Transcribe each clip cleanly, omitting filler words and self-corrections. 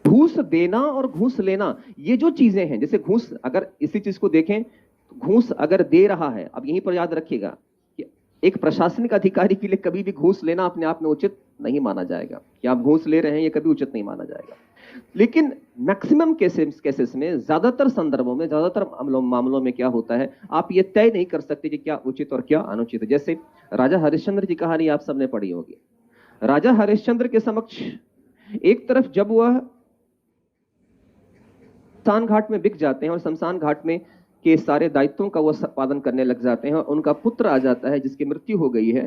घूस देना और घूस लेना, ये जो चीजें हैं, जैसे घूस, अगर इसी चीज को देखें तो घूस अगर दे रहा है, अब यहीं पर याद रखिएगा कि एक प्रशासनिक अधिकारी के लिए कभी भी घूस लेना अपने आप में उचित नहीं माना जाएगा। कि आप घूस ले रहे हैं, ये कभी उचित नहीं माना जाएगा। लेकिन मैक्सिमम केसेस में, ज्यादातर संदर्भों में, ज्यादातर मामलों में क्या होता है, आप ये तय नहीं कर सकते कि क्या उचित और क्या अनुचित है। जैसे राजा हरिश्चंद्र की कहानी आप सबने पढ़ी होगी। राजा हरिश्चंद्र के समक्ष एक तरफ जब वह शमशान घाट में बिक जाते हैं और शमशान घाट में के सारे दायित्वों का वह पालन करने लग जाते हैं और उनका पुत्र आ जाता है जिसकी मृत्यु हो गई है,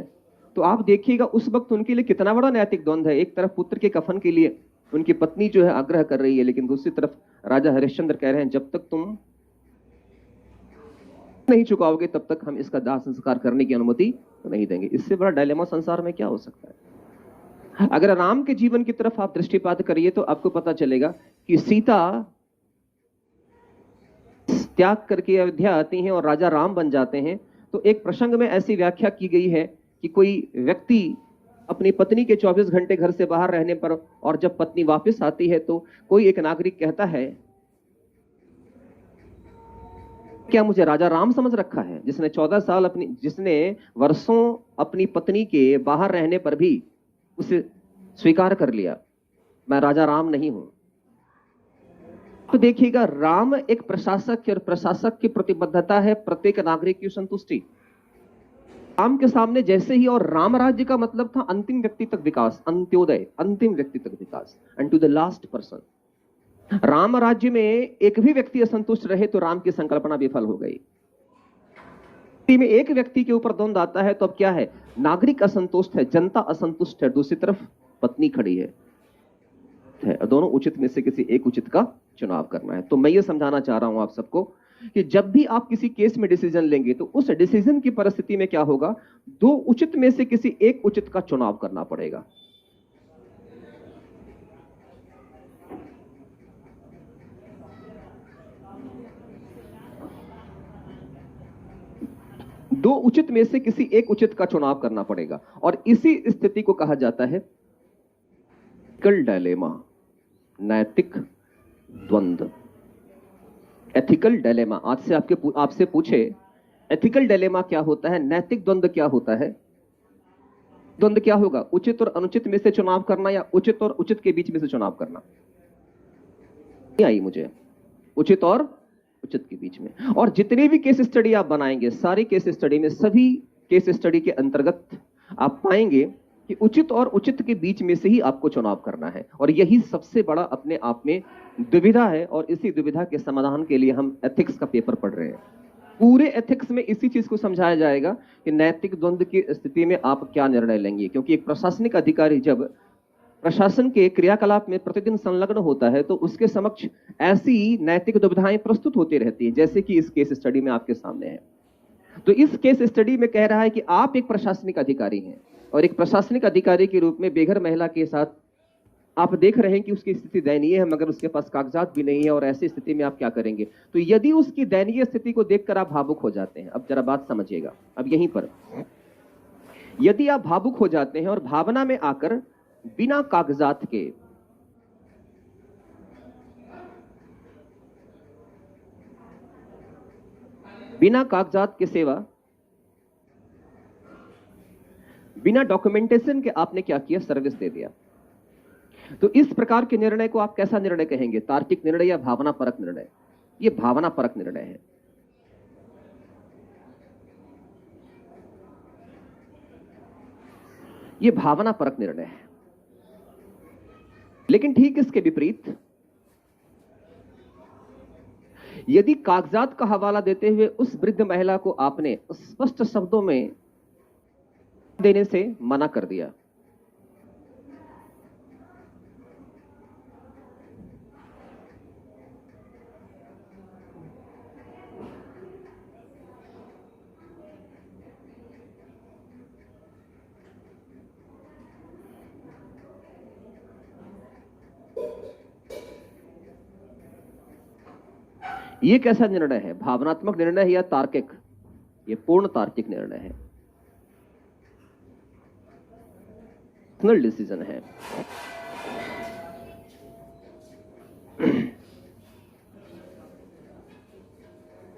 तो आप देखिएगा उस वक्त उनके लिए कितना बड़ा नैतिक द्वंद्व है। एक तरफ पुत्र के कफन के लिए उनकी पत्नी जो है आग्रह कर रही है, लेकिन दूसरी तरफ राजा हरिश्चंद्र कह रहे हैं जब तक तुम नहीं चुकाओगे तब तक हम इसका दाह संस्कार करने की अनुमति नहीं देंगे। इससे बड़ा डायलेमा संसार में क्या हो सकता है। अगर राम के जीवन की तरफ आप दृष्टिपात करिए तो आपको पता चलेगा कि सीता त्याग करके अयोध्या आती हैं और राजा राम बन जाते हैं। तो एक प्रसंग में ऐसी व्याख्या की गई है कि कोई व्यक्ति अपनी पत्नी के 24 घंटे घर से बाहर रहने पर और जब पत्नी वापस आती है तो कोई एक नागरिक कहता है, क्या मुझे राजा राम समझ रखा है, जिसने 14 साल जिसने वर्षों अपनी पत्नी के बाहर रहने पर भी उसे स्वीकार कर लिया, मैं राजा राम नहीं हूं। तो देखिएगा, राम एक प्रशासक और प्रशासक की प्रतिबद्धता है प्रत्येक नागरिक की संतुष्टि। राम के सामने जैसे ही, और राम राज्य का मतलब था अंतिम व्यक्ति तक विकास, अंत्योदय, अंतिम व्यक्ति तक विकास, and to the last person. Ram Rajya में एक भी व्यक्ति असंतुष्ट रहे तो राम की संकल्पना विफल हो गई। में एक व्यक्ति के ऊपर द्वंद्व आता है तो अब क्या है, नागरिक असंतुष्ट है, जनता असंतुष्ट है, दूसरी तरफ पत्नी खड़ी है, दोनों उचित में से किसी एक उचित का चुनाव करना है। तो मैं ये समझाना चाह रहा हूं आप सबको कि जब भी आप किसी केस में डिसीजन लेंगे तो उस डिसीजन की परिस्थिति में क्या होगा, दो उचित में से किसी एक उचित का चुनाव करना पड़ेगा। दो उचित में से किसी एक उचित का चुनाव करना पड़ेगा और इसी स्थिति को कहा जाता है एथिकल डायलेमा, नैतिक द्वंद्व। एथिकल डायलेमा, आज से आपसे पूछे एथिकल डायलेमा क्या होता है, नैतिक द्वंद्व क्या होता है, द्वंद्व क्या होगा, उचित और अनुचित में से चुनाव करना या उचित और उचित के बीच में से चुनाव करना। नहीं आई मुझे, उचित और उचित के बीच में। और जितने भी केस स्टडी आप बनाएंगे, सारी केस स्टडी में, सभी केस स्टडी के अंतर्गत आप पाएंगे कि उचित और उचित के बीच में से ही आपको चुनाव करना है। और यही सबसे बड़ा अपने आप में दुविधा है और इसी दुविधा के समाधान के लिए हम एथिक्स का पेपर पढ़ रहे हैं। पूरे एथिक्स में इसी चीज को समझाया जाएगा कि नैतिक द्वंद्व की स्थिति में आप क्या निर्णय लेंगे। क्योंकि एक प्रशासनिक अधिकारी जब प्रशासन के क्रियाकलाप में प्रतिदिन संलग्न होता है तो उसके समक्ष ऐसी नैतिक दुविधाएं प्रस्तुत होती रहती है, जैसे कि इस केस स्टडी में आपके सामने है। तो इस केस स्टडी में कह रहा है कि आप एक प्रशासनिक अधिकारी हैं और एक प्रशासनिक अधिकारी के रूप में बेघर महिला के साथ आप देख रहे हैं कि उसकी स्थिति दयनीय है, मगर उसके पास कागजात भी नहीं है, और ऐसी स्थिति में आप क्या करेंगे। तो यदि उसकी दयनीय स्थिति को देखकर आप भावुक हो जाते हैं, अब जरा बात समझिएगा, अब यहीं पर यदि आप भावुक हो जाते हैं और भावना में आकर बिना कागजात के सेवा, बिना डॉक्यूमेंटेशन के आपने क्या किया, सर्विस दे दिया, तो इस प्रकार के निर्णय को आप कैसा निर्णय कहेंगे, तार्किक निर्णय या भावना परक निर्णय। यह भावना परक निर्णय है। यह भावना परक निर्णय है। लेकिन ठीक इसके विपरीत, यदि कागजात का हवाला देते हुए उस वृद्ध महिला को आपने स्पष्ट शब्दों में देने से मना कर दिया, यह कैसा निर्णय है, भावनात्मक निर्णय है या तार्किक? यह पूर्ण तार्किक निर्णय है, पर्सनल डिसीजन है।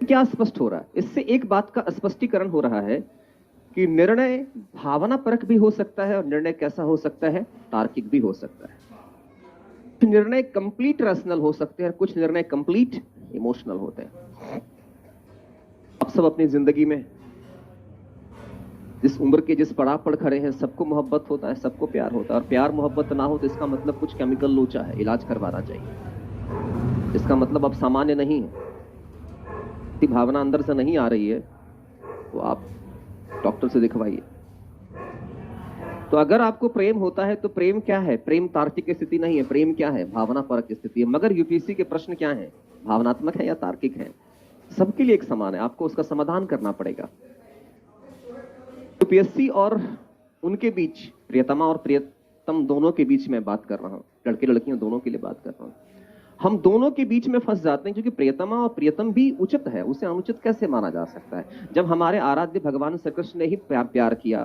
क्या स्पष्ट हो रहा है? इससे एक बात का स्पष्टीकरण हो रहा है कि निर्णय भावनापरक भी हो सकता है और निर्णय कैसा हो सकता है? तार्किक भी हो सकता है। कुछ निर्णय कंप्लीट रैशनल हो सकते हैं, कुछ निर्णय कंप्लीट इमोशनल होते हैं। आप सब अपनी जिंदगी में जिस उम्र के जिस पड़ाव पर खड़े हैं, सबको मोहब्बत होता है, सबको प्यार होता है, और प्यार मोहब्बत ना हो तो इसका मतलब कुछ केमिकल लोचा है, इलाज करवाना चाहिए। इसका मतलब आप सामान्य नहीं है, भावना अंदर से नहीं आ रही है तो आप डॉक्टर से दिखवाइए। तो अगर आपको प्रेम होता है तो प्रेम क्या है? प्रेम तार्किक स्थिति नहीं है, प्रेम क्या है? भावनापरक स्थिति है। मगर यूपीएससी के प्रश्न क्या है? भावनात्मक है या तार्किक है? सबके लिए एक समान है, आपको उसका समाधान करना पड़ेगा। यूपीएससी और उनके बीच, प्रियतमा और प्रियतम दोनों के बीच में बात कर रहा हूं, लड़के लड़कियों दोनों के लिए बात कर रहा हूं। हम दोनों के बीच में फंस जाते हैं क्योंकि प्रियतमा और प्रियतम भी उचित है, उसे अनुचित कैसे माना जा सकता है? जब हमारे आराध्य भगवान श्री कृष्ण ने ही प्यार किया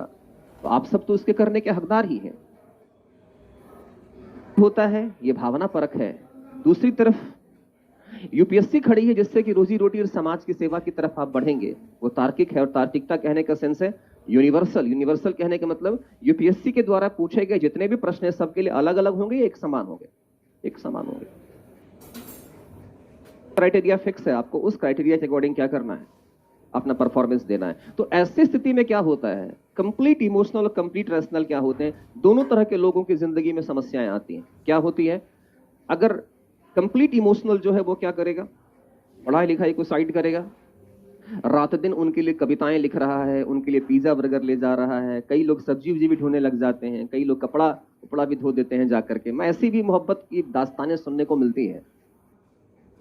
तो आप सब तो उसके करने के हकदार ही हैं। होता है ये भावना परक है। दूसरी तरफ यूपीएससी खड़ी है जिससे कि रोजी रोटी और समाज की सेवा की तरफ आप बढ़ेंगे, वो तार्किक है। और तार्किकता कहने का सेंस है यूनिवर्सल। यूनिवर्सल कहने का मतलब यूपीएससी के द्वारा पूछे गए जितने भी प्रश्न हैं सबके लिए अलग अलग होंगे, एक समान होंगे, एक समान होंगे। क्राइटेरिया फिक्स है, आपको उस क्राइटेरिया के अकॉर्डिंग क्या करना है? अपना परफॉर्मेंस देना है। तो ऐसी स्थिति में क्या होता है? कंप्लीट इमोशनल और कंप्लीट रैशनल क्या होते हैं? दोनों तरह के लोगों की जिंदगी में समस्याएं आती हैं। क्या होती है? अगर कंप्लीट इमोशनल जो है वो क्या करेगा? पढ़ाई लिखाई को साइड करेगा, रात दिन उनके लिए कविताएं लिख रहा है, उनके लिए पिज्जा बर्गर ले जा रहा है, कई लोग सब्जी उब्जी भी ढोने लग जाते हैं, कई लोग कपड़ा भी धो देते हैं जाकर के। मैं ऐसी भी मोहब्बत की दास्तानें सुनने को मिलती है,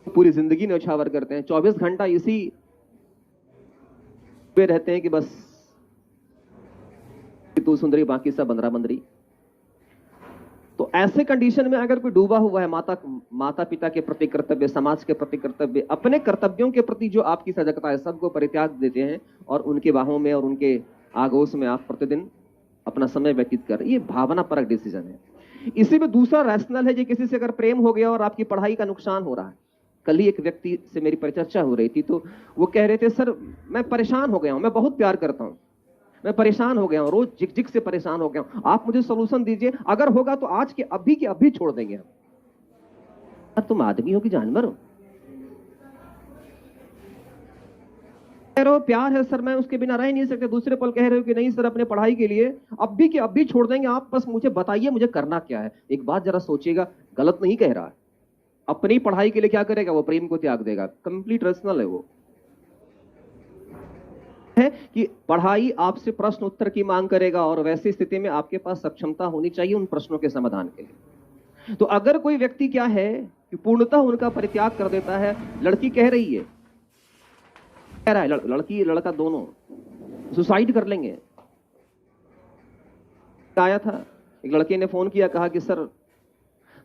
पूरी जिंदगी न्यौछावर करते हैं, 24 घंटा इसी पे रहते हैं कि बस तू सुंदरी बाकी सब बंदरा बंदरी। तो ऐसे कंडीशन में अगर कोई डूबा हुआ है, माता पिता के प्रति कर्तव्य, समाज के प्रति कर्तव्य, अपने कर्तव्यों के प्रति जो आपकी सजगता है, सबको परित्याग देते हैं और उनके बाहों में और उनके आगोश में आप प्रतिदिन अपना समय व्यतीत कर, ये भावना परक डिसीजन है। इसी में दूसरा रैशनल है, जो किसी से अगर प्रेम हो गया और आपकी पढ़ाई का नुकसान हो रहा है। कल ही एक व्यक्ति से मेरी परिचर्चा हो रही थी तो वो कह रहे थे, सर मैं परेशान हो गया हूं, मैं बहुत प्यार करता हूं, मैं परेशान हो गया हूं, रोज झिक झिक से परेशान हो गया हूं, आप मुझे सोल्यूशन दीजिए, अगर होगा तो आज के अभी छोड़ देंगे हम। तुम आदमी हो कि जानवर हो? कह रहे हो प्यार है सर, मैं उसके बिना रह नहीं सकते। दूसरे पल कह रहे हो कि नहीं सर, अपने पढ़ाई के लिए अभी के अभी छोड़ देंगे, आप बस मुझे बताइए मुझे करना क्या है। एक बात जरा सोचिएगा, गलत नहीं कह रहा है। अपनी पढ़ाई के लिए क्या करेगा? वो प्रेम को त्याग देगा। कंप्लीट रैशनल है वो, है कि पढ़ाई आपसे प्रश्न उत्तर की मांग करेगा और वैसी स्थिति में आपके पास सक्षमता होनी चाहिए उन प्रश्नों के समाधान के लिए। तो अगर कोई व्यक्ति क्या है कि पूर्णतः उनका परित्याग कर देता है, लड़की कह रही है, कह रहा है लड़की लड़का दोनों सुसाइड कर लेंगे। आया था एक लड़के ने फोन किया, कहा कि सर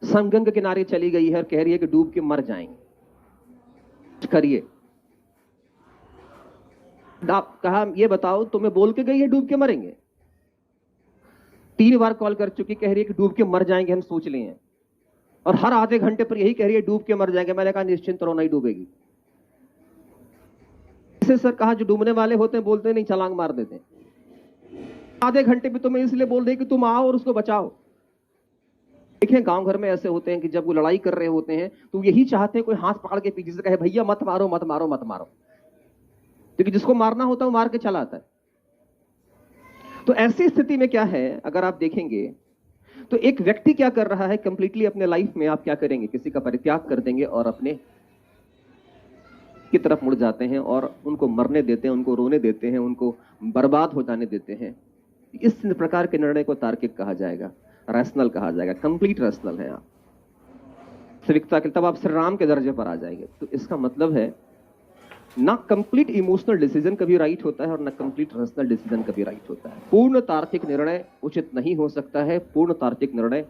संगम के किनारे चली गई है और कह रही है कि डूब के मर जाएंगे, करिए। कहा ये बताओ तुम्हें बोल के गई है डूब के मरेंगे? 3 बार कॉल कर चुकी, कह रही है कि डूब के मर जाएंगे, हम सोच लिए हैं। और हर आधे घंटे पर यही कह रही है डूब के मर जाएंगे। मैंने कहा निश्चिंत रहो, नहीं डूबेगी। इसे सर कहा जो डूबने वाले होते हैं बोलते नहीं, छलांग मार देते हैं। आधे घंटे भी तुम्हें इसलिए बोल रही कि तुम आओ और उसको बचाओ। देखें गांव घर में ऐसे होते हैं कि जब वो लड़ाई कर रहे होते हैं तो यही चाहते हैं कोई हाथ पकड़ के पीछे से कहे भैया मत मारो मत मारो मत मारो, क्योंकि जिसको मारना होता है वो मार के चला आता है। तो ऐसी स्थिति में क्या है, अगर आप देखेंगे तो एक व्यक्ति क्या कर रहा है कंप्लीटली अपने लाइफ में, आप क्या करेंगे? किसी का परित्याग कर देंगे और अपने की तरफ मुड़ जाते हैं और उनको मरने देते हैं, उनको रोने देते हैं, उनको बर्बाद हो जाने देते हैं। इस प्रकार के निर्णय को तार्किक कहा जाएगा, रैशनल कहा जाएगा, कंप्लीट रैशनल है आप वास्तविकता के, तब आप श्री राम के दर्जे पर आ जाएंगे। तो इसका मतलब है ना कंप्लीट इमोशनल डिसीजन कभी राइट होता है और ना कंप्लीट रैशनल डिसीजन कभी राइट होता है। पूर्ण तार्किक निर्णय उचित नहीं हो सकता है, पूर्ण तार्किक निर्णय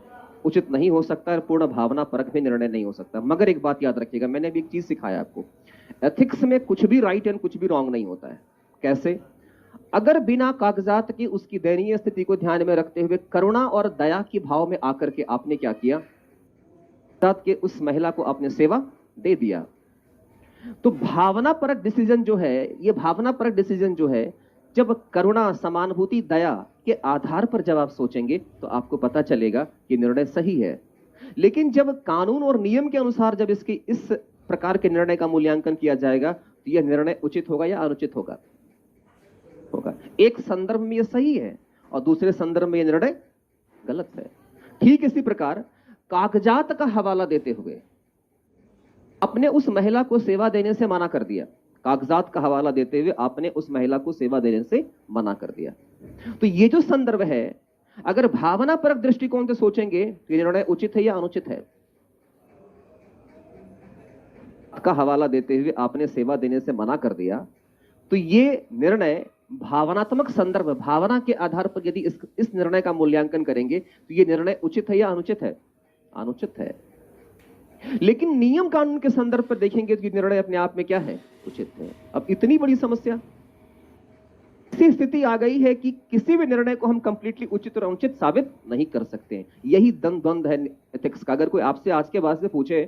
उचित नहीं हो सकता है, पूर्ण भावना परक भी निर्णय नहीं हो सकता। मगर एक बात याद रखिएगा, मैंने भी एक चीज सिखाया आपको, एथिक्स में कुछ भी राइट एंड कुछ भी रॉन्ग नहीं होता है। कैसे? अगर बिना कागजात की उसकी दयनीय स्थिति को ध्यान में रखते हुए करुणा और दया की भाव में आकर के आपने क्या किया, साथ के उस महिला को आपने सेवा दे दिया। तो भावनापरक डिसीजन जो है, ये भावनापरक डिसीजन जो है, जब करुणा, समानुभूति, दया के आधार पर जब आप सोचेंगे तो आपको पता चलेगा कि निर्णय सही है। लेकिन जब कानून और नियम के अनुसार जब इसकी इस प्रकार के निर्णय का मूल्यांकन किया जाएगा तो यह निर्णय उचित होगा या अनुचित होगा? होगा। एक संदर्भ में यह सही है और दूसरे संदर्भ में यह निर्णय गलत है। ठीक इसी प्रकार कागजात का हवाला देते हुए आपने उस महिला को सेवा देने से मना कर दिया। कागजात का हवाला देते हुए आपने उस महिला को सेवा देने से मना कर दिया। तो ये जो संदर्भ है, अगर भावनापरक दृष्टिकोण से सोचेंगे तो ये निर्णय उचित है या अनुचित है? का हवाला देते हुए आपने सेवा देने से मना कर दिया, तो ये निर्णय भावनात्मक संदर्भ, भावना के आधार पर यदि इस निर्णय का मूल्यांकन करेंगे तो ये निर्णय उचित है या अनुचित है? अनुचित है। लेकिन नियम कानून के संदर्भ पर देखेंगे तो ये निर्णय अपने आप में क्या है? उचित है। अब इतनी बड़ी समस्या, ऐसी स्थिति आ गई है कि किसी भी निर्णय को हम कंप्लीटली उचित और अनुचित साबित नहीं कर सकते। यही द्वंद्व है एथिक्स का। अगर कोई आपसे आज के बाद से पूछे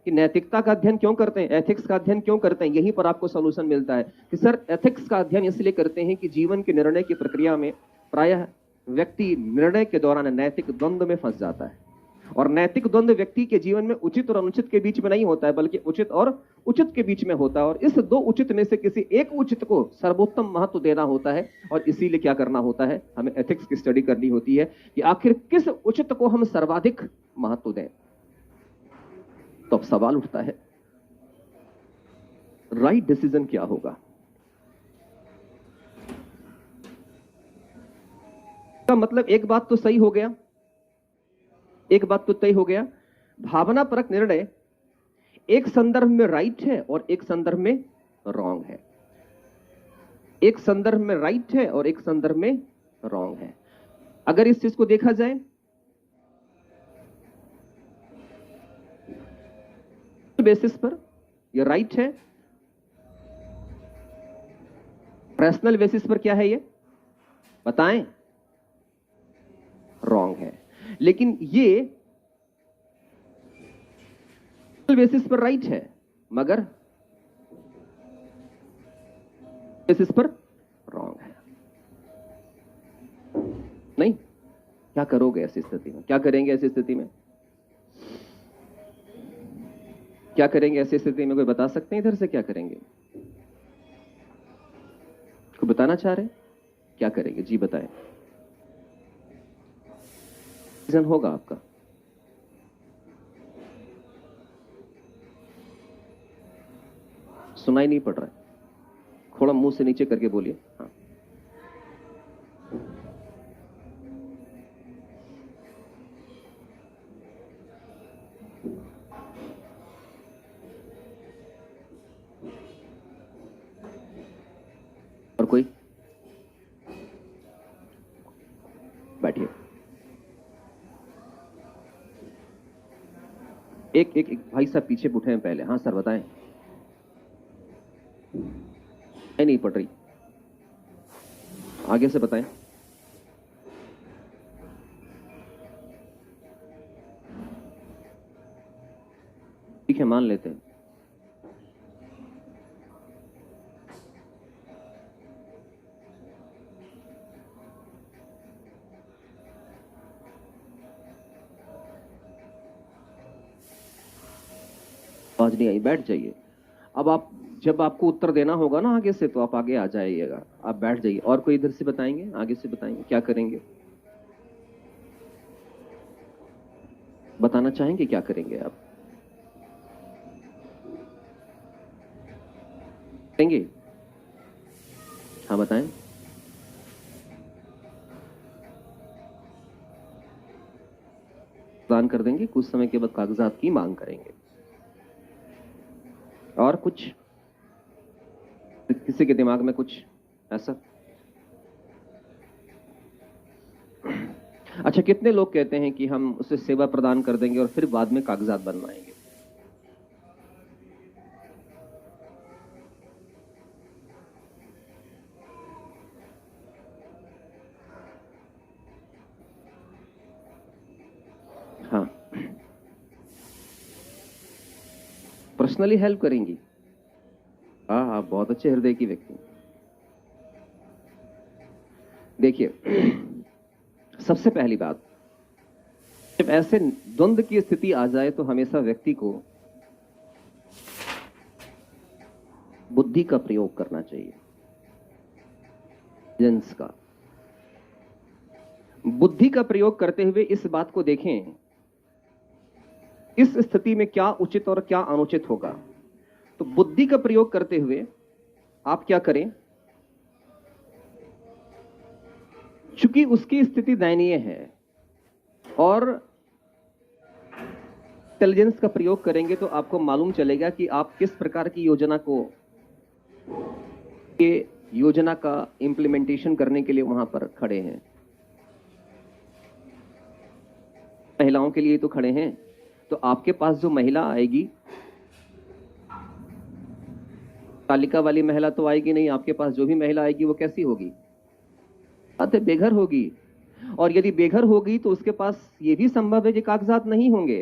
कि नैतिकता का अध्ययन क्यों करते हैं, एथिक्स का अध्ययन क्यों करते हैं, यहीं पर आपको सॉल्यूशन मिलता है कि सर एथिक्स का अध्ययन इसलिए करते हैं कि जीवन के निर्णय की प्रक्रिया में प्रायः व्यक्ति निर्णय के दौरान नैतिक द्वंद्व में फंस जाता है। और नैतिक द्वंद्व व्यक्ति के जीवन में उचित और अनुचित के बीच में नहीं होता है, बल्कि उचित और उचित के बीच में होता है। और इस दो उचित में से किसी एक उचित को सर्वोत्तम महत्व देना होता है। और इसीलिए क्या करना होता है, हमें एथिक्स की स्टडी करनी होती है कि आखिर किस उचित को हम सर्वाधिक महत्व दें। तो अब सवाल उठता है, राइट डिसीजन क्या होगा? का मतलब एक बात तो सही हो गया, एक बात तो तय हो गया, भावनापरक निर्णय एक संदर्भ में राइट है और एक संदर्भ में रॉन्ग है। एक संदर्भ में राइट है और एक संदर्भ में रॉन्ग है। अगर इस चीज को देखा जाए बेसिस पर ये राइट है, पर्सनल बेसिस पर क्या है ये बताएं? रॉन्ग है। लेकिन ये बेसिस पर राइट है मगर बेसिस पर रॉन्ग है। नहीं, क्या करोगे ऐसी स्थिति में? क्या करेंगे ऐसी स्थिति में? क्या करेंगे ऐसी स्थिति में? कोई बता सकते हैं इधर से क्या करेंगे? कोई बताना चाह रहे हैं क्या करेंगे? जी बताएं। डिसीजन होगा आपका। सुनाई नहीं पड़ रहा है, थोड़ा मुंह से नीचे करके बोलिए। हाँ, और कोई? बैठिए। एक भाई साहब पीछे उठे हैं पहले। हाँ सर बताएं। नहीं पड़ रही, आगे से बताएं। ठीक है, मान लेते हैं। आवाज नहीं आई, बैठ जाइए। अब आप जब आपको उत्तर देना होगा ना आगे से, तो आप आगे आ जाइएगा। आप बैठ जाइए। और कोई इधर से बताएंगे, आगे से बताएंगे क्या करेंगे? बताना चाहेंगे क्या करेंगे आप? करेंगे? हाँ बताएं। प्रदान कर देंगे, कुछ समय के बाद कागजात की मांग करेंगे। और कुछ किसी के दिमाग में कुछ ऐसा? अच्छा, कितने लोग कहते हैं कि हम उसे सेवा प्रदान कर देंगे और फिर बाद में कागजात बनवाएंगे? हाँ, पर्सनली हेल्प करेंगी। हाँ, आप बहुत अच्छे हृदय की व्यक्ति। देखिए, सबसे पहली बात, जब ऐसे द्वंद्व की स्थिति आ जाए तो हमेशा व्यक्ति को बुद्धि का प्रयोग करना चाहिए, जेंस का। बुद्धि का प्रयोग करते हुए इस बात को देखें, इस स्थिति में क्या उचित और क्या अनुचित होगा। तो बुद्धि का प्रयोग करते हुए आप क्या करें, चूंकि उसकी स्थिति दयनीय है और इंटेलिजेंस का प्रयोग करेंगे तो आपको मालूम चलेगा कि आप किस प्रकार की योजना का इंप्लीमेंटेशन करने के लिए वहां पर खड़े हैं। महिलाओं के लिए तो खड़े हैं, तो आपके पास जो महिला आएगी, तालिका वाली महिला तो आएगी नहीं, आपके पास जो भी महिला आएगी वो कैसी होगी? बेघर होगी। और यदि बेघर होगी तो उसके पास ये भी संभव है कि कागजात नहीं होंगे।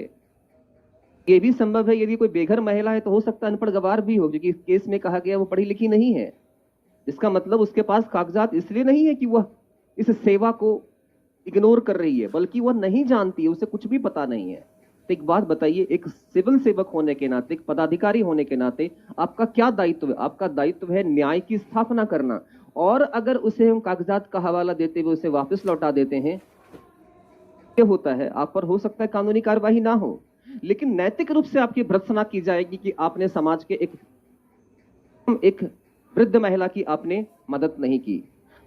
ये भी संभव है यदि कोई बेघर महिला है तो हो सकता है अनपढ़ गवार भी हो, क्योंकि इस केस में कहा गया वो पढ़ी लिखी नहीं है। इसका मतलब उसके पास कागजात इसलिए नहीं है कि वह इस सेवा को इग्नोर कर रही है, बल्कि वह नहीं जानती है, उसे कुछ भी पता नहीं है। तो एक बात बताइए, एक सिविल सेवक होने के नाते, एक पदाधिकारी होने के नाते आपका क्या दायित्व है? आपका दायित्व है न्याय की स्थापना करना। और अगर उसे हम कागजात का हवाला देते हुए उसे वापस लौटा देते हैं, क्या होता है? आप पर हो सकता है कानूनी कार्यवाही ना हो, लेकिन नैतिक रूप से आपकी भर्त्सना की जाएगी कि आपने समाज के एक वृद्ध महिला की आपने मदद नहीं की।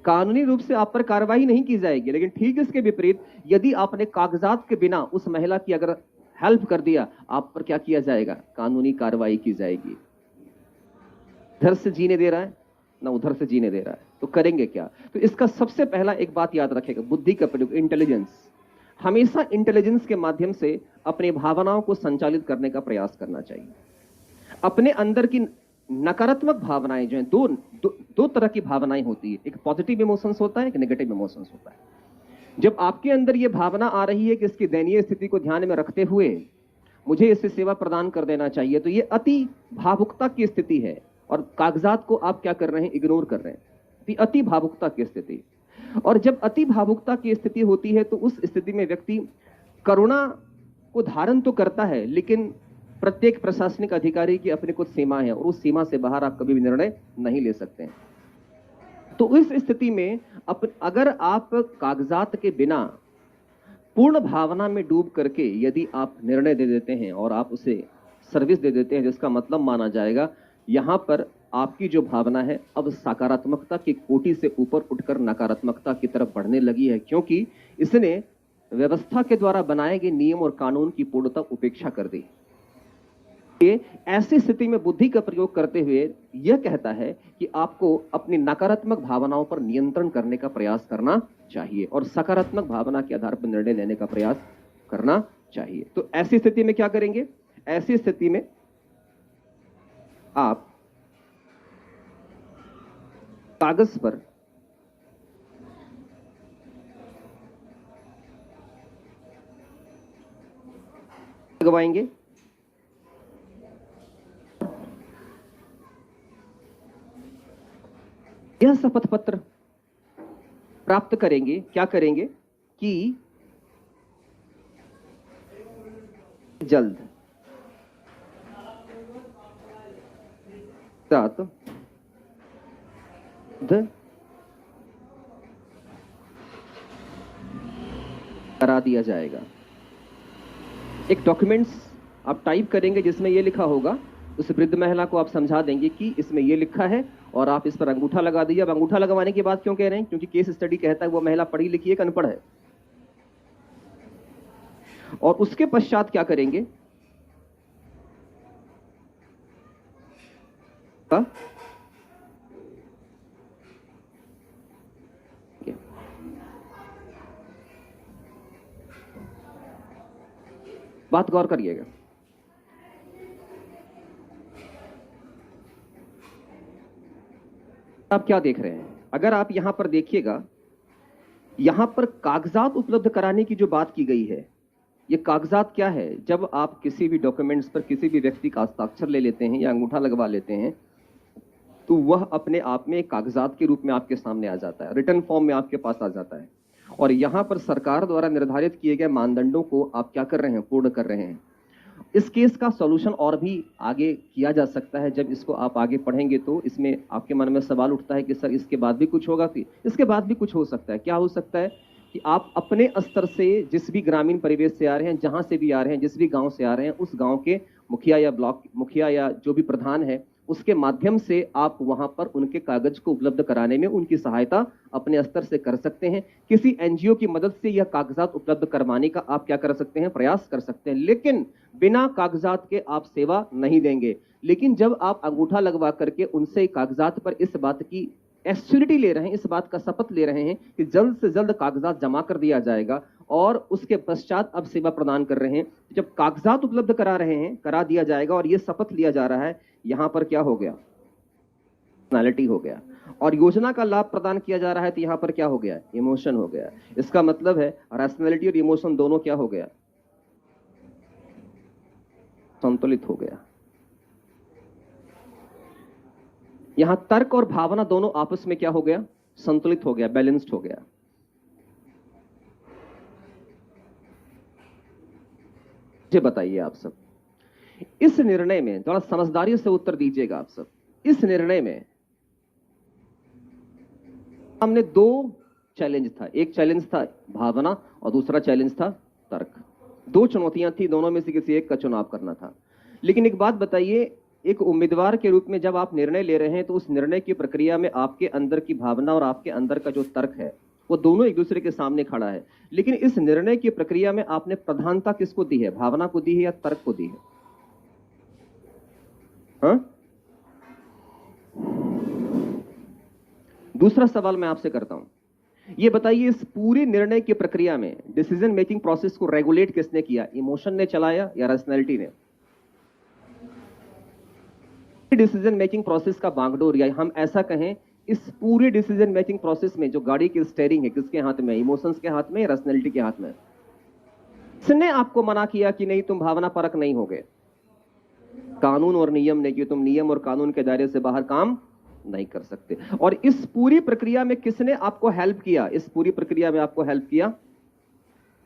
कानूनी रूप से आप पर कार्रवाई नहीं की जाएगी, लेकिन ठीक इसके विपरीत यदि आपने कागजात के बिना उस महिला की अगर हेल्प कर दिया, आप पर क्या किया जाएगा? कानूनी कार्रवाई की जाएगी। इधर से जीने दे रहा है ना उधर से जीने दे रहा है, तो करेंगे क्या? तो इसका सबसे पहला एक बात याद रखेगा, बुद्धि का प्रयोग, इंटेलिजेंस। हमेशा इंटेलिजेंस के माध्यम से अपनी भावनाओं को संचालित करने का प्रयास करना चाहिए। अपने अंदर की नकारात्मक भावनाएं जो हैं, दो तरह की भावनाएं होती है, एक पॉजिटिव इमोशंस होता है, एक नेगेटिव इमोशंस होता है। जब आपके अंदर यह भावना आ रही है कि इसकी दयनीय स्थिति को ध्यान में रखते हुए मुझे इसे सेवा प्रदान कर देना चाहिए, तो यह अति भावुकता की स्थिति है और कागजात को आप क्या कर रहे हैं? इग्नोर कर रहे हैं। अति भावुकता की स्थिति। और जब अति भावुकता की स्थिति होती है तो उस स्थिति में व्यक्ति करुणा को धारण तो करता है, लेकिन प्रत्येक प्रशासनिक अधिकारी की अपनी कुछ सीमा है और उस सीमा से बाहर आप कभी भी निर्णय नहीं ले सकते हैं। तो इस स्थिति में अगर आप कागजात के बिना पूर्ण भावना में डूब करके यदि आप निर्णय दे देते हैं और आप उसे सर्विस दे देते हैं, जिसका मतलब माना जाएगा यहां पर आपकी जो भावना है अब सकारात्मकता की कोटि से ऊपर उठकर नकारात्मकता की तरफ बढ़ने लगी है, क्योंकि इसने व्यवस्था के द्वारा बनाए गए नियम और कानून की पूर्णतः उपेक्षा कर दी। ऐसी स्थिति में बुद्धि का प्रयोग करते हुए यह कहता है कि आपको अपनी नकारात्मक भावनाओं पर नियंत्रण करने का प्रयास करना चाहिए और सकारात्मक भावना के आधार पर निर्णय लेने का प्रयास करना चाहिए। तो ऐसी स्थिति में क्या करेंगे? ऐसी स्थिति में आप कागज पर लगवाएंगे, यह शपथ पत्र प्राप्त करेंगे। क्या करेंगे कि जल्द करा दिया जाएगा। एक डॉक्यूमेंट्स आप टाइप करेंगे जिसमें यह लिखा होगा, उस वृद्ध महिला को आप समझा देंगे कि इसमें यह लिखा है और आप इस पर अंगूठा लगा दीजिए। अब अंगूठा लगवाने की बात क्यों कह रहे हैं? क्योंकि केस स्टडी कहता है वो महिला पढ़ी लिखी है, अनपढ़ है। और उसके पश्चात क्या करेंगे? बात गौर करिएगा। आप क्या देख रहे हैं? अगर आप यहां पर देखिएगा, यहां पर कागजात उपलब्ध कराने की जो बात की गई है, ये कागजात क्या है? जब आप किसी भी डॉक्यूमेंट्स पर किसी भी व्यक्ति का हस्ताक्षर ले लेते हैं या अंगूठा लगवा लेते हैं, तो वह अपने आप में एक कागजात के रूप में आपके सामने आ जाता है, रिटर्न फॉर्म में आपके पास आ जाता है। और यहां पर सरकार द्वारा निर्धारित किए गए मानदंडों को आप क्या कर रहे हैं? पूर्ण कर रहे हैं। इस केस का सॉल्यूशन और भी आगे किया जा सकता है। जब इसको आप आगे पढ़ेंगे तो इसमें आपके मन में सवाल उठता है कि सर इसके बाद भी कुछ होगा? कि इसके बाद भी कुछ हो सकता है। क्या हो सकता है? कि आप अपने स्तर से जिस भी ग्रामीण परिवेश से आ रहे हैं, जहां से भी आ रहे हैं, जिस भी गांव से आ रहे हैं, उस गांव के मुखिया या ब्लॉक मुखिया या जो भी प्रधान है, उसके माध्यम से आप वहां पर उनके कागज को उपलब्ध कराने में उनकी सहायता अपने स्तर से कर सकते हैं। किसी एनजीओ की मदद से यह कागजात उपलब्ध करवाने का आप क्या कर सकते हैं? प्रयास कर सकते हैं। लेकिन बिना कागजात के आप सेवा नहीं देंगे। लेकिन जब आप अंगूठा लगवा करके उनसे कागजात पर इस बात की एश्योरिटी ले रहे हैं, इस बात का शपथ ले रहे हैं कि जल्द से जल्द कागजात जमा कर दिया जाएगा और उसके पश्चात अब सेवा प्रदान कर रहे हैं, जब कागजात उपलब्ध करा रहे हैं, करा दिया जाएगा और यह शपथ लिया जा रहा है, यहां पर क्या हो गया? पर्सनालिटी हो गया। और योजना का लाभ प्रदान किया जा रहा है तो यहां पर क्या हो गया? इमोशन हो गया। इसका मतलब है रैशनैलिटी और इमोशन दोनों क्या हो गया? संतुलित हो गया। यहां तर्क और भावना दोनों आपस में क्या हो गया? संतुलित हो गया, बैलेंस्ड हो गया। मुझे बताइए आप सब, इस निर्णय में थोड़ा समझदारी से उत्तर दीजिएगा आप सब। इस निर्णय में हमने दो चैलेंज था, एक चैलेंज था भावना और दूसरा चैलेंज था तर्क। दो चुनौतियां थी, दोनों में से किसी एक का चुनाव करना था। लेकिन एक बात बताइए, एक उम्मीदवार के रूप में जब आप निर्णय ले रहे हैं तो उस निर्णय की प्रक्रिया में आपके अंदर की भावना और आपके अंदर का जो तर्क है वो दोनों एक दूसरे के सामने खड़ा है। लेकिन इस निर्णय की प्रक्रिया में आपने प्रधानता किसको दी है? भावना को दी है या तर्क को दी है? हाँ? दूसरा सवाल मैं आपसे करता हूं, ये बताइए इस पूरे निर्णय की प्रक्रिया में डिसीजन मेकिंग प्रोसेस को रेगुलेट किसने किया? इमोशन ने चलाया या रैशनैलिटी ने? डिसीजन मेकिंग प्रोसेस का बागडोर, या हम ऐसा कहें इस पूरे डिसीजन मेकिंग प्रोसेस में जो गाड़ी की स्टीयरिंग है किसके हाथ में? इमोशंस के हाथ में या रैशनैलिटी के हाथ में? इसने आपको मना किया कि नहीं तुम भावना परक नहीं होगे। कानून और नियम ने कि तुम नियम और कानून के दायरे से बाहर काम नहीं कर सकते। और इस पूरी प्रक्रिया में किसने आपको हेल्प किया? इस पूरी प्रक्रिया में आपको हेल्प किया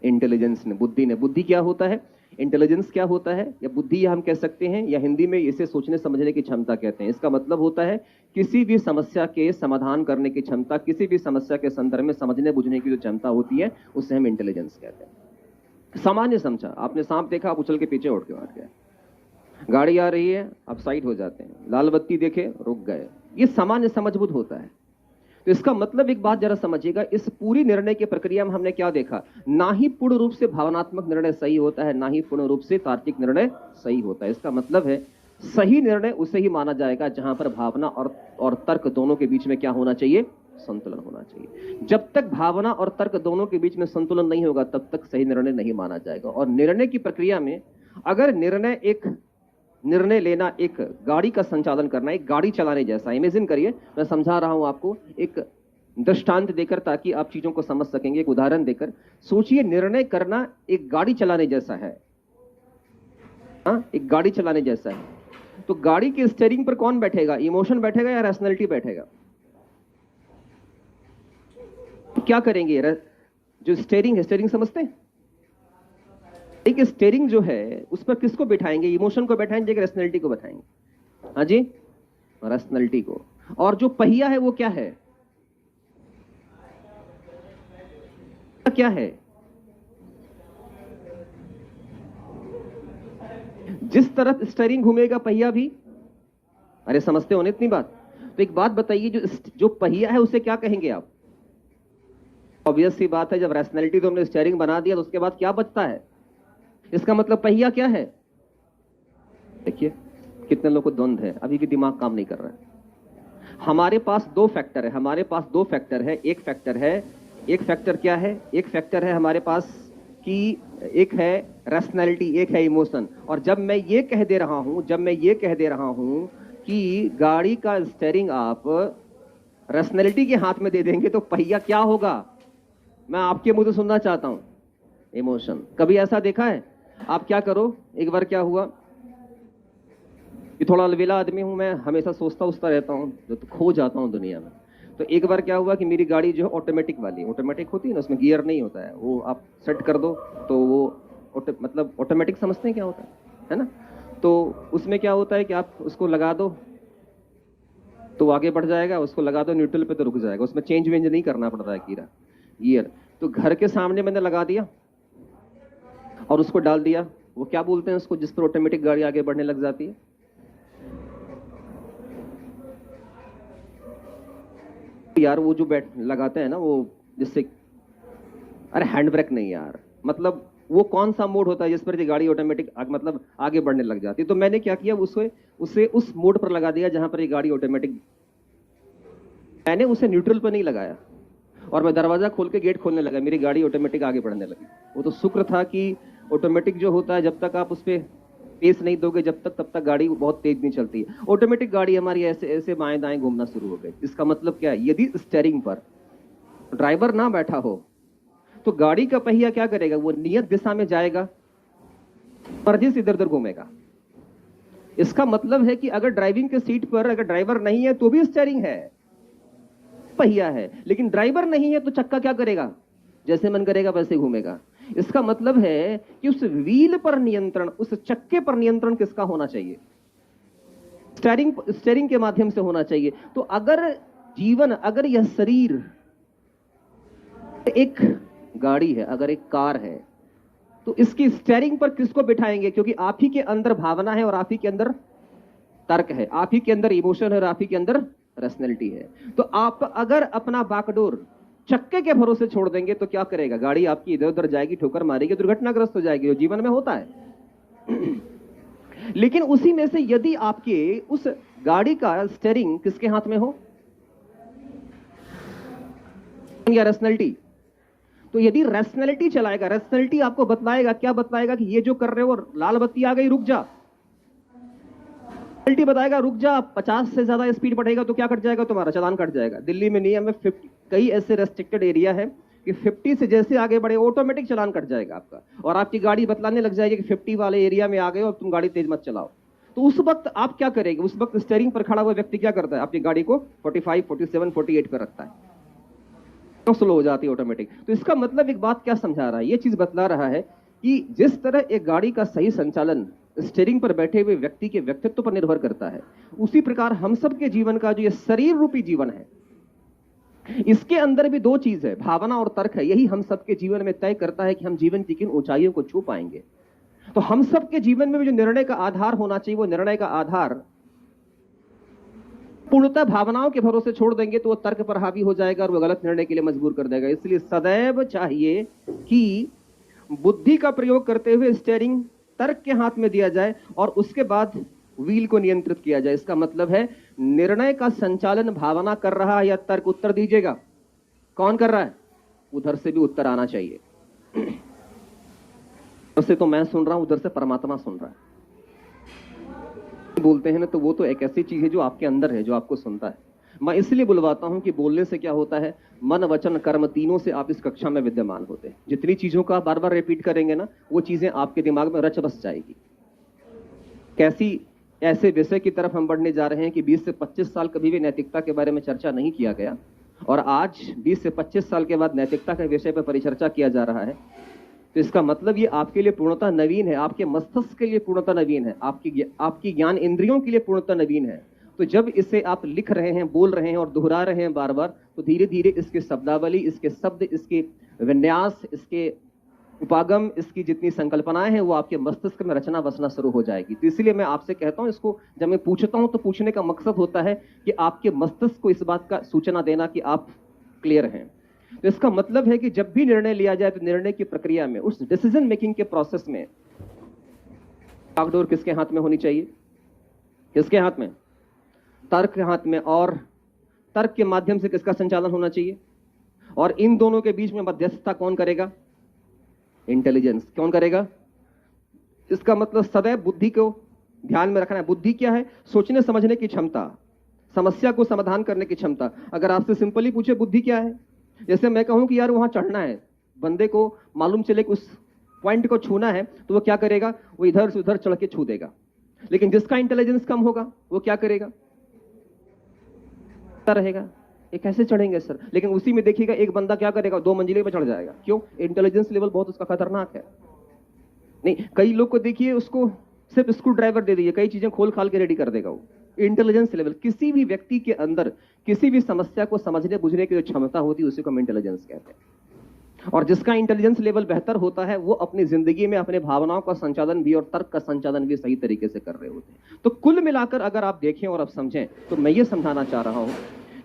इंटेलिजेंस ने, बुद्धि ने। बुद्धि क्या होता है? इंटेलिजेंस क्या होता है? या बुद्धि हम कह सकते हैं, या हिंदी में इसे सोचने समझने की क्षमता कहते हैं। इसका मतलब होता है किसी भी समस्या के समाधान करने की क्षमता, किसी भी समस्या के संदर्भ में समझने बुझने की जो क्षमता होती है उसे हम इंटेलिजेंस कहते हैं। सामान्य समझा, आपने सांप देखा, आप उछल के पीछे उठ के बैठ गए। गाड़ी आ रही है, आप साइड हो जाते हैं। लाल बत्ती देखे, रुक गए। ये सामान्य समझबूझ होता है। तो इसका मतलब एक बात जरा समझिएगा, इस पूरी निर्णय की प्रक्रिया में हमने क्या देखा? ना ही पूर्ण रूप से भावनात्मक निर्णय सही होता है, ना ही पूर्ण रूप से तार्किक निर्णय सही होता है। इसका मतलब है सही निर्णय उसे ही माना जाएगा जहां पर भावना और तर्क दोनों के बीच में क्या होना चाहिए? संतुलन होना चाहिए। जब तक भावना और तर्क दोनों के बीच में संतुलन नहीं होगा तब तक सही निर्णय नहीं माना जाएगा। और निर्णय की प्रक्रिया में अगर निर्णय लेना एक गाड़ी का संचालन करना, एक गाड़ी चलाने जैसा। इमेजिन करिए, मैं समझा रहा हूं आपको एक दृष्टांत देकर ताकि आप चीजों को समझ सकेंगे। एक उदाहरण देकर सोचिए, निर्णय करना एक गाड़ी चलाने जैसा है। एक गाड़ी चलाने जैसा है। तो गाड़ी के स्टीयरिंग पर कौन बैठेगा? इमोशन बैठेगा या रैशनैलिटी बैठेगा? क्या करेंगे? जो स्टीयरिंग है, स्टीयरिंग समझते हैं? एक स्टीयरिंग जो है उस पर किसको बिठाएंगे? इमोशन को बैठाएंगे कि रैशनैलिटी को बैठाएंगे? हाँ जी, रैशनैलिटी को। और जो पहिया है वो क्या है? क्या है? जिस तरफ स्टीयरिंग घूमेगा पहिया भी। अरे समझते हो ना इतनी बात? तो एक बात बताइए, जो पहिया है उसे क्या कहेंगे आप? ऑब्वियस सी बात है, जब रैशनैलिटी तो हमने स्टीयरिंग बना दिया तो उसके बाद क्या बचता है? इसका मतलब पहिया क्या है? देखिए कितने लोगों को द्वंद है, अभी भी दिमाग काम नहीं कर रहा है। हमारे पास दो फैक्टर है, एक फैक्टर क्या है? एक फैक्टर है हमारे पास कि एक है रैशनैलिटी, एक है इमोशन। और जब मैं ये कह दे रहा हूं कि गाड़ी का स्टीयरिंग आप रैशनैलिटी के हाथ में दे देंगे तो पहिया क्या होगा? मैं आपके मुंह से सुनना चाहता हूं। इमोशन। कभी ऐसा देखा है? आप क्या करो, एक बार क्या हुआ कि थोड़ा अलविला आदमी हूं मैं, हमेशा सोचता उचता रहता हूं, तो खो जाता हूं दुनिया में। तो एक बार क्या हुआ कि मेरी गाड़ी जो है ऑटोमेटिक वाली, ऑटोमेटिक होती है ना, उसमें गियर नहीं होता है, वो आप सेट कर दो तो वो मतलब ऑटोमेटिक, समझते हैं क्या होता है ना? तो उसमें क्या होता है कि आप उसको लगा दो तो आगे बढ़ जाएगा, उसको लगा दो न्यूट्रल पे तो रुक जाएगा, उसमें चेंज वेंज नहीं करना पड़ता है गियर। तो घर के सामने मैंने लगा दिया और उसको डाल दिया, वो क्या बोलते हैं उसको जिस पर ऑटोमेटिक गाड़ी आगे बढ़ने लग जाती है, यार वो जो बैठ लगाते हैं ना वो, जिससे, अरे हैंड ब्रेक नहीं यार, मतलब वो कौन सा मोड होता है जिस पर ये गाड़ी ऑटोमेटिक मतलब आगे बढ़ने लग जाती है। तो मैंने क्या किया, उसे उस मोड पर लगा दिया जहां पर ये गाड़ी ऑटोमेटिक, मैंने उसे न्यूट्रल पर नहीं लगाया और मैं दरवाजा खोल के गेट खोलने लगा, मेरी गाड़ी ऑटोमेटिक आगे बढ़ने लगी। वो तो शुक्र था कि ऑटोमेटिक जो होता है, जब तक आप उस पर पेस नहीं दोगे जब तक, तब तक गाड़ी बहुत तेज नहीं चलती है। ऑटोमेटिक गाड़ी हमारी ऐसे ऐसे बाएं दाएं घूमना शुरू हो गई। इसका मतलब क्या है, यदि स्टीयरिंग पर ड्राइवर ना बैठा हो तो गाड़ी का पहिया क्या करेगा, वो नियत दिशा में जाएगा, मर्जी से इधर उधर घूमेगा। इसका मतलब है कि अगर ड्राइविंग के सीट पर अगर ड्राइवर नहीं है तो भी स्टीयरिंग है, पहिया है, लेकिन ड्राइवर नहीं है तो चक्का क्या करेगा, जैसे मन करेगा वैसे घूमेगा। इसका मतलब है कि उस व्हील पर नियंत्रण, उस चक्के पर नियंत्रण किसका होना चाहिए, स्टीयरिंग के माध्यम से होना चाहिए। तो अगर जीवन, अगर यह शरीर एक गाड़ी है, अगर एक कार है, तो इसकी स्टीयरिंग पर किसको बिठाएंगे, क्योंकि आप ही के अंदर भावना है और आप ही के अंदर तर्क है, आप ही के अंदर इमोशन है और आप ही के अंदर रैशनैलिटी है। तो आप अगर अपना बागडोर चक्के के भरोसे छोड़ देंगे तो क्या करेगा, गाड़ी आपकी इधर उधर जाएगी, ठोकर मारेगी, दुर्घटनाग्रस्त हो जाएगी, जो जीवन में होता है। लेकिन उसी में से यदि आपके उस गाड़ी का स्टीयरिंग किसके हाथ में हो, या रैशनैलिटी, तो यदि रैशनैलिटी चलाएगा, रैशनैलिटी आपको बतलाएगा, क्या बतलाएगा कि ये जो कर रहे हो, लाल बत्ती आ गई रुक जा, रैशनैलिटी बताएगा रुक जा, 50 से ज्यादा स्पीड बढ़ेगा तो क्या कट जाएगा, तुम्हारा चालान कट जाएगा। दिल्ली में नियम है 50, कई ऐसे रेस्ट्रिक्टेड एरिया है कि 50 से जैसे आगे बढ़े ऑटोमेटिक चालान कट जाएगा आपका, और आपकी गाड़ी बतलाने लग जाएगी कि 50 वाले एरिया में आ गए और तुम गाड़ी तेज मत चलाओ। तो उस वक्त आप क्या करेंगे, उस वक्त स्टीयरिंग पर खड़ा हुआ व्यक्ति क्या करता है, आपकी गाड़ी को 45, 47, 48 पर रखता है, स्लो हो जाती है ऑटोमेटिक। तो इसका मतलब एक बात क्या समझा रहा है, ये चीज बतला रहा है कि जिस तरह एक गाड़ी का सही संचालन स्टीयरिंग पर बैठे हुए व्यक्ति के व्यक्तित्व पर निर्भर करता है, उसी प्रकार हम सब के जीवन का जो ये शरीर रूपी जीवन है, इसके अंदर भी दो चीज है, भावना और तर्क है। यही हम सबके जीवन में तय करता है कि हम जीवन की किन ऊंचाइयों को छू पाएंगे। तो हम सबके जीवन में जो निर्णय का आधार होना चाहिए, वो निर्णय का आधार पूर्णतः भावनाओं के भरोसे छोड़ देंगे तो वो तर्क पर हावी हो जाएगा और वो गलत निर्णय के लिए मजबूर कर देगा। इसलिए सदैव चाहिए कि बुद्धि का प्रयोग करते हुए स्टीयरिंग तर्क के हाथ में दिया जाए और उसके बाद व्हील को नियंत्रित किया जाए। इसका मतलब है निर्णय का संचालन भावना कर रहा है या तर्क, उत्तर दीजिएगा, कौन कर रहा है, उधर से भी उत्तर आना चाहिए। उधर से तो मैं सुन रहा हूं, उधर से परमात्मा सुन रहा है। बोलते हैं ना, तो वो तो एक ऐसी चीज है जो आपके अंदर है, जो आपको सुनता है। मैं इसलिए बुलवाता हूं कि बोलने से क्या होता है, मन वचन कर्म तीनों से आप इस कक्षा में विद्यमान होते हैं। जितनी चीजों का बार बार रिपीट करेंगे ना, वो चीजें आपके दिमाग में रच बस जाएगी। कैसी ऐसे विषय की तरफ हम बढ़ने जा रहे हैं कि 20 से 25 साल कभी भी नैतिकता के बारे में चर्चा नहीं किया गया, और आज 20 से 25 साल के बाद नैतिकता के विषय पर परिचर्चा किया जा रहा है। तो इसका मतलब ये आपके लिए पूर्णतः नवीन है, आपके मस्तिष्क के लिए पूर्णतः नवीन है, आपकी ज्ञान इंद्रियों के लिए पूर्णतः नवीन है। तो जब इसे आप लिख रहे हैं, बोल रहे हैं और दोहरा रहे हैं बार बार, तो धीरे धीरे इसके शब्दावली, इसके शब्द, इसके विन्यास, इसके उपागम, इसकी जितनी संकल्पनाएं हैं वो आपके मस्तिष्क में रचना बसना शुरू हो जाएगी। तो इसलिए मैं आपसे कहता हूं, इसको जब मैं पूछता हूं तो पूछने का मकसद होता है कि आपके मस्तिष्क को इस बात का सूचना देना कि आप क्लियर हैं। तो इसका मतलब है कि जब भी निर्णय लिया जाए तो निर्णय की प्रक्रिया में, उस डिसीजन मेकिंग के प्रोसेस में बागडोर किसके हाथ में होनी चाहिए, किसके हाथ में, तर्क के हाथ में। और तर्क के माध्यम से किसका संचालन होना चाहिए, और इन दोनों के बीच में मध्यस्थता कौन करेगा, इंटेलिजेंस कौन करेगा। इसका मतलब सदैव बुद्धि को ध्यान में रखना है। बुद्धि क्या है, सोचने समझने की क्षमता, समस्या को समाधान करने की क्षमता। अगर आपसे सिंपली पूछे बुद्धि क्या है, जैसे मैं कहूं कि यार वहां चढ़ना है, बंदे को मालूम चले कि उस पॉइंट को छूना है तो वो क्या करेगा, वो इधर से उधर चढ़ के छू देगा। लेकिन जिसका इंटेलिजेंस कम होगा वो क्या करेगा, रहेगा, ये कैसे चढ़ेंगे सर। लेकिन उसी में देखिएगा एक बंदा क्या करेगा, 2 मंजिले पर चढ़ जाएगा। क्यों? इंटेलिजेंस लेवल बहुत उसका खतरनाक है। नहीं, कई लोग को देखिए उसको सिर्फ स्क्रू ड्राइवर दे दीजिए, कई चीजें खोल खाल के रेडी कर देगा वो। इंटेलिजेंस लेवल, किसी भी व्यक्ति के अंदर किसी भी समस्या को समझने बुझने की जो क्षमता होती है उसी को हम इंटेलिजेंस कहते हैं। और जिसका इंटेलिजेंस लेवल बेहतर होता है वो अपनी जिंदगी में अपने भावनाओं का संचालन भी और तर्क का संचालन भी सही तरीके से कर रहे होते हैं। तो कुल मिलाकर अगर आप देखें और आप समझें तो मैं ये समझाना चाह रहा हूं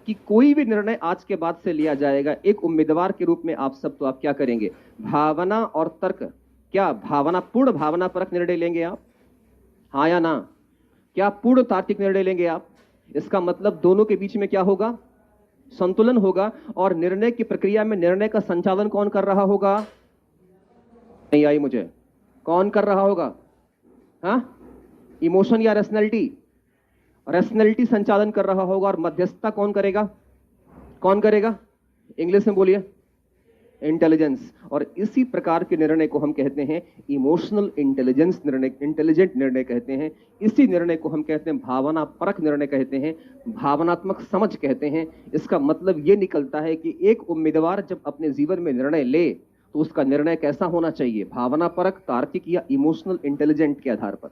कि कोई भी निर्णय आज के बाद से लिया जाएगा एक उम्मीदवार के रूप में आप सब, तो आप क्या करेंगे, भावना और तर्क, क्या भावना, पूर्ण भावना परक निर्णय लेंगे आप, हाँ या ना? क्या पूर्ण तार्किक निर्णय लेंगे आप? इसका मतलब दोनों के बीच में क्या होगा, संतुलन होगा। और निर्णय की प्रक्रिया में निर्णय का संचालन कौन कर रहा होगा, नहीं आई मुझे, कौन कर रहा होगा, हाँ, इमोशन या रैशनैलिटी? रैशनैलिटी संचालन कर रहा होगा। और मध्यस्थता कौन करेगा, कौन करेगा, इंग्लिश में बोलिए, इंटेलिजेंस। और इसी प्रकार के निर्णय को हम कहते हैं इमोशनल इंटेलिजेंस निर्णय, इंटेलिजेंट निर्णय कहते हैं। इसी निर्णय को हम कहते हैं भावना परक निर्णय कहते हैं, भावनात्मक समझ कहते हैं। इसका मतलब यह निकलता है कि एक उम्मीदवार जब अपने जीवन में निर्णय ले तो उसका निर्णय कैसा होना चाहिए, भावना परक, तार्किक या इमोशनल इंटेलिजेंट के आधार पर,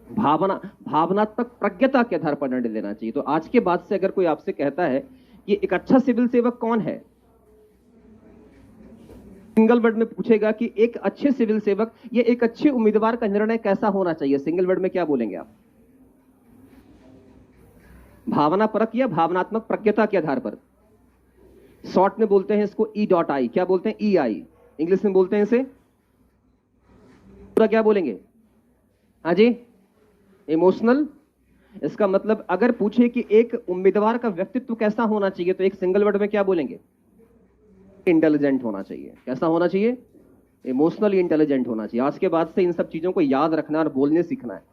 भावनात्मक प्रज्ञता के आधार पर निर्णय लेना चाहिए। तो आज के बाद से अगर कोई आपसे कहता है कि एक अच्छा सिविल सेवक कौन है, सिंगल वर्ड में पूछेगा कि एक अच्छे सिविल सेवक या एक अच्छे उम्मीदवार का निर्णय कैसा होना चाहिए, सिंगल वर्ड में क्या बोलेंगे आप, भावना परक या भावनात्मक प्रज्ञता के आधार पर। शॉर्ट में बोलते हैं इसको E.I, क्या बोलते हैं, EI, इंग्लिश में बोलते हैं इसे पूरा क्या बोलेंगे, हाँ जी, इमोशनल। इसका मतलब अगर पूछे कि एक उम्मीदवार का व्यक्तित्व कैसा होना चाहिए तो एक सिंगल वर्ड में क्या बोलेंगे, इंटेलिजेंट होना चाहिए। कैसा होना चाहिए, इमोशनली इंटेलिजेंट होना चाहिए। आज के बाद से इन सब चीजों को याद रखना और बोलने सीखना है।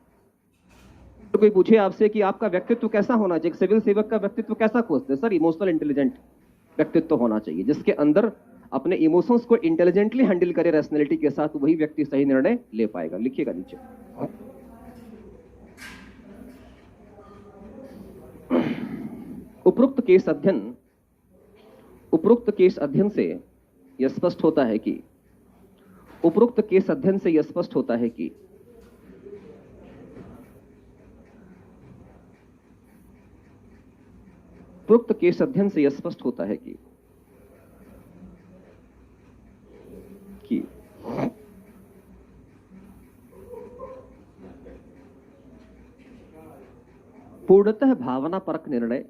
तो कोई पूछे आपसे कि आपका व्यक्तित्व कैसा होना चाहिए, एक सिविल सेवक का व्यक्तित्व कैसा खोजते हैं, सर इमोशनल इंटेलिजेंट व्यक्तित्व होना चाहिए, जिसके अंदर अपने इमोशंस को इंटेलिजेंटली हैंडल करे रैशनैलिटी के साथ, वही व्यक्ति सही निर्णय ले पाएगा। लिखिएगा नीचे। उपरोक्त केस अध्ययन से यह स्पष्ट होता है कि उपरोक्त केस अध्ययन से यह स्पष्ट होता है कि उपरोक्त केस अध्ययन से यह स्पष्ट होता है कि पूर्णतः भावना परक निर्णय